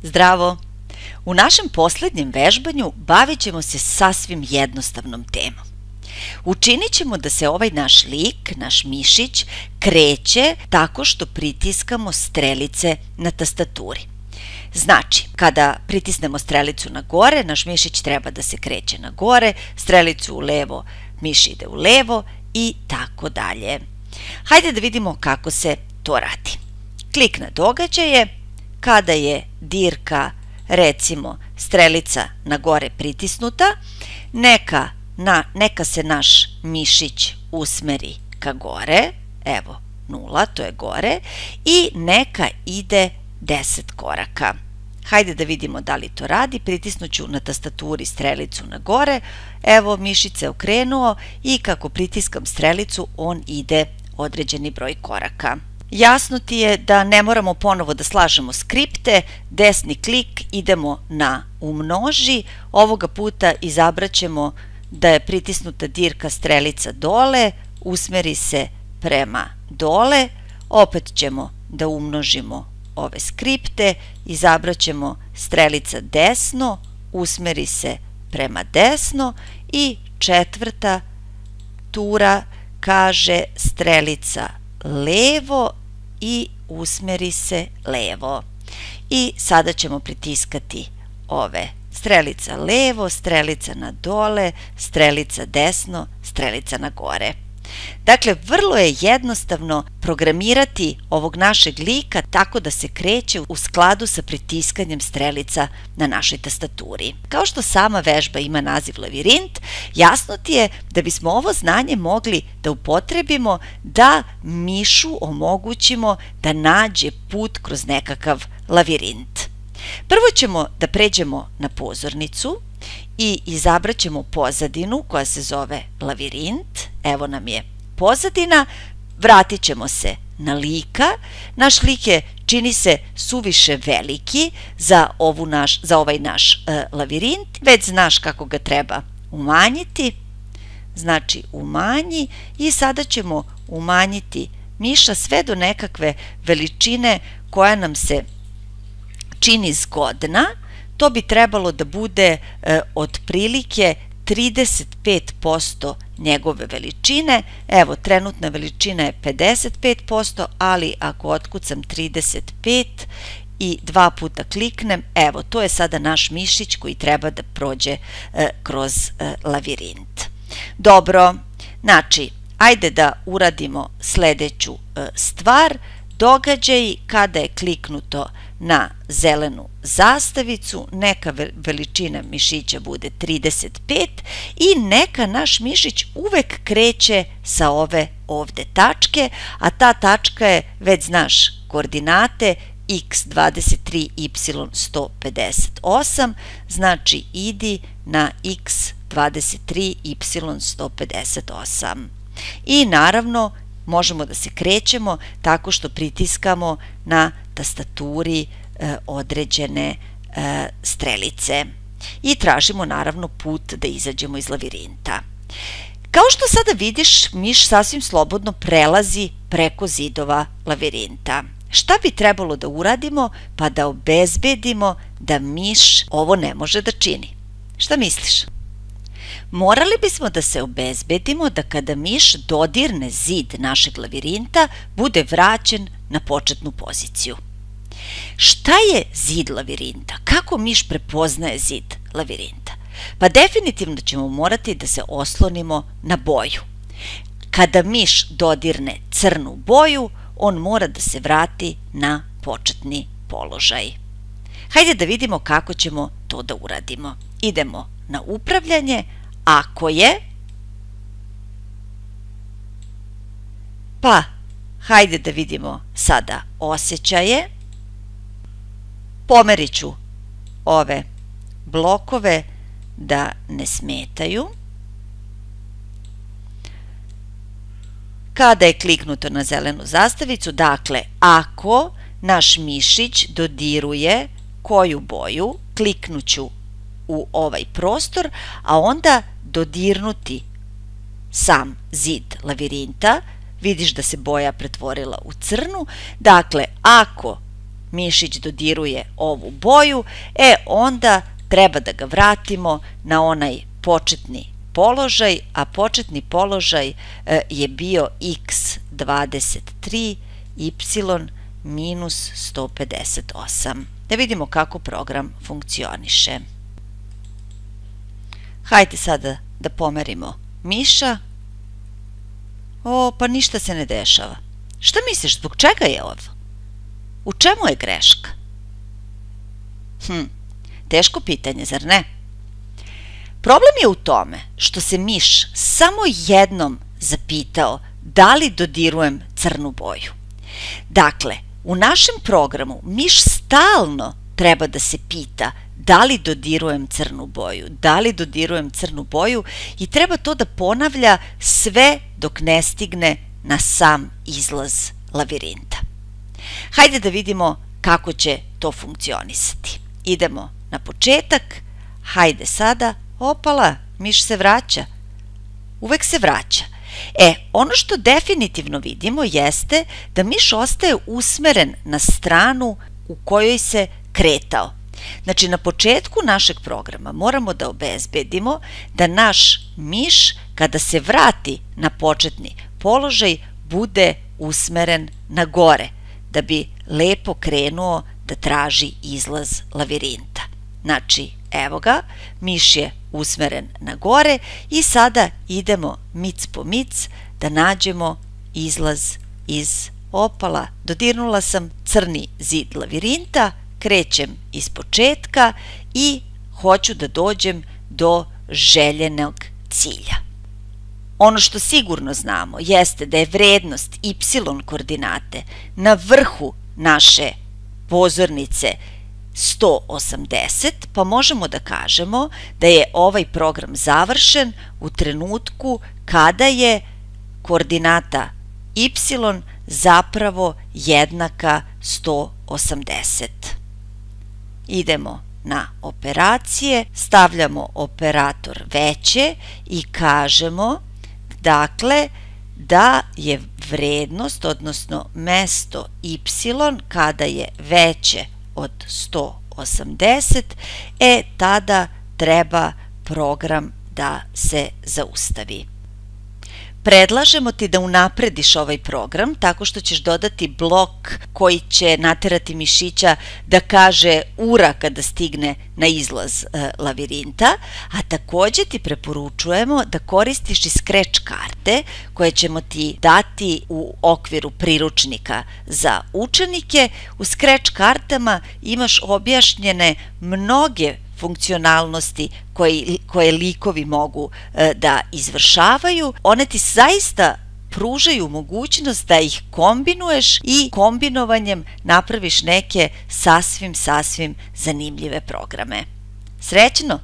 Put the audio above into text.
Zdravo! U našem posljednjem vežbanju bavit ćemo se sasvim jednostavnom temom. Učinit ćemo da se ovaj naš lik, naš mišić, kreće tako što pritiskamo strelice na tastaturi. Znači, kada pritisnemo strelicu na gore, naš mišić treba da se kreće na gore, strelicu u levo, miš ide u levo i tako dalje. Hajde da vidimo kako se to radi. Klik na događaje. Kada je dirka, recimo, strelica na gore pritisnuta, neka se naš mišić usmeri ka gore, evo 0, to je gore, i neka ide 10 koraka. Hajde da vidimo da li to radi. Pritisnuću na tastaturi strelicu na gore, evo mišić se okrenuo i kako pritiskam strelicu on ide određeni broj koraka. Jasno ti je da ne moramo ponovo da slažemo skripte, desni klik, idemo na umnoži, ovoga puta izabrat ćemo da je pritisnuta dirka strelica dole, usmeri se prema dole, opet ćemo da umnožimo ove skripte, izabrat ćemo strelica desno, usmeri se prema desno i četvrta tura kaže strelica levo i usmeri se levo. I sada ćemo pritiskati ove strelica levo, strelica na dole, strelica desno, strelica na gore. Dakle, vrlo je jednostavno programirati ovog našeg lika tako da se kreće u skladu sa pritiskanjem strelica na našoj tastaturi. Kao što sama vežba ima naziv lavirint, jasno ti je da bismo ovo znanje mogli da upotrebimo da mišu omogućimo da nađe put kroz nekakav lavirint. Prvo ćemo da pređemo na pozornicu i izabrat ćemo pozadinu koja se zove lavirint. Evo nam je pozadina. Vratit ćemo se na lika. Naš lik je, čini se, suviše veliki za ovaj naš lavirint. Već znaš kako ga treba umanjiti. Znači umanji i sada ćemo umanjiti miša sve do nekakve veličine koja nam se čini zgodna. To bi trebalo da bude otprilike 35% njegove veličine. Evo, trenutna veličina je 55%, ali ako otkucam 35 i dva puta kliknem, evo, to je sada naš mišić koji treba da prođe kroz lavirint. Dobro, znači, ajde da uradimo sledeću stvar. Događaji kada je kliknuto na zelenu zastavicu, neka veličina mišića bude 35 i neka naš mišić uvek kreće sa ove ovde tačke, a ta tačka je, već znaš, koordinate x23, y158, znači idi na x23, y158. I naravno, možemo da se krećemo tako što pritiskamo na tastaturi određene strelice i tražimo naravno put da izađemo iz lavirinta. Kao što sada vidiš, miš sasvim slobodno prelazi preko zidova lavirinta. Šta bi trebalo da uradimo pa da obezbedimo da miš ovo ne može da čini? Šta misliš? Morali bismo da se obezbedimo da kada miš dodirne zid našeg lavirinta, bude vraćen na početnu poziciju. Šta je zid lavirinta? Kako miš prepoznaje zid lavirinta? Pa definitivno ćemo morati da se oslonimo na boju. Kada miš dodirne crnu boju, on mora da se vrati na početni položaj. Hajde da vidimo kako ćemo to da uradimo. Idemo na upravljanje. Ako je, pa hajde da vidimo sada osjećaje. Pomerit ću ove blokove da ne smetaju. Kada je kliknuto na zelenu zastavicu, dakle, ako naš mišić dodiruje koju boju, kliknuću u ovaj prostor, a onda dodirnuti sam zid lavirinta, vidiš da se boja pretvorila u crnu. Dakle, ako mišić dodiruje ovu boju, onda treba da ga vratimo na onaj početni položaj, a početni položaj je bio x23 y minus 158. Da vidimo kako program funkcioniše. Hajde sada da pomerimo miša. Pa ništa se ne dešava. Šta misliš, zbog čega je ovo? U čemu je greška? Teško pitanje, zar ne? Problem je u tome što se miš samo jednom zapitao da li dodirujem crnu boju. Dakle, u našem programu miš stalno treba da se pita da li dodirujem crnu boju, da li dodirujem crnu boju i treba to da ponavlja sve dok ne stigne na sam izlaz lavirinta. Hajde da vidimo kako će to funkcionisati. Idemo na početak, hajde sada, opala, miš se vraća, uvek se vraća. Ono što definitivno vidimo jeste da miš ostaje usmeren na stranu u kojoj se kretao. Znači, na početku našeg programa moramo da obezbedimo da naš miš, kada se vrati na početni položaj, bude usmeren na gore, da bi lepo krenuo da traži izlaz lavirinta. Znači, evo ga, miš je usmeren na gore i sada idemo mic po mic da nađemo izlaz iz opala. Dodirnula sam crni zid lavirinta, krećem iz početka i hoću da dođem do željenog cilja. Ono što sigurno znamo jeste da je vrednost y koordinate na vrhu naše pozornice 180, pa možemo da kažemo da je ovaj program završen u trenutku kada je koordinata y zapravo jednaka 180. Idemo na operacije, stavljamo operator veće i kažemo, dakle, da je vrednost, odnosno mesto y kada je veće od 180, tada treba program da se zaustavi. Predlažemo ti da unaprediš ovaj program tako što ćeš dodati blok koji će naterati mišića da kaže ura kada stigne na izlaz lavirinta, a takođe ti preporučujemo da koristiš i scratch karte koje ćemo ti dati u okviru priručnika za učenike. U scratch kartama imaš objašnjene mnoge funkcionalnosti koje likovi mogu da izvršavaju. One ti zaista pružaju mogućnost da ih kombinuješ i kombinovanjem napraviš neke sasvim zanimljive programe. Srećno!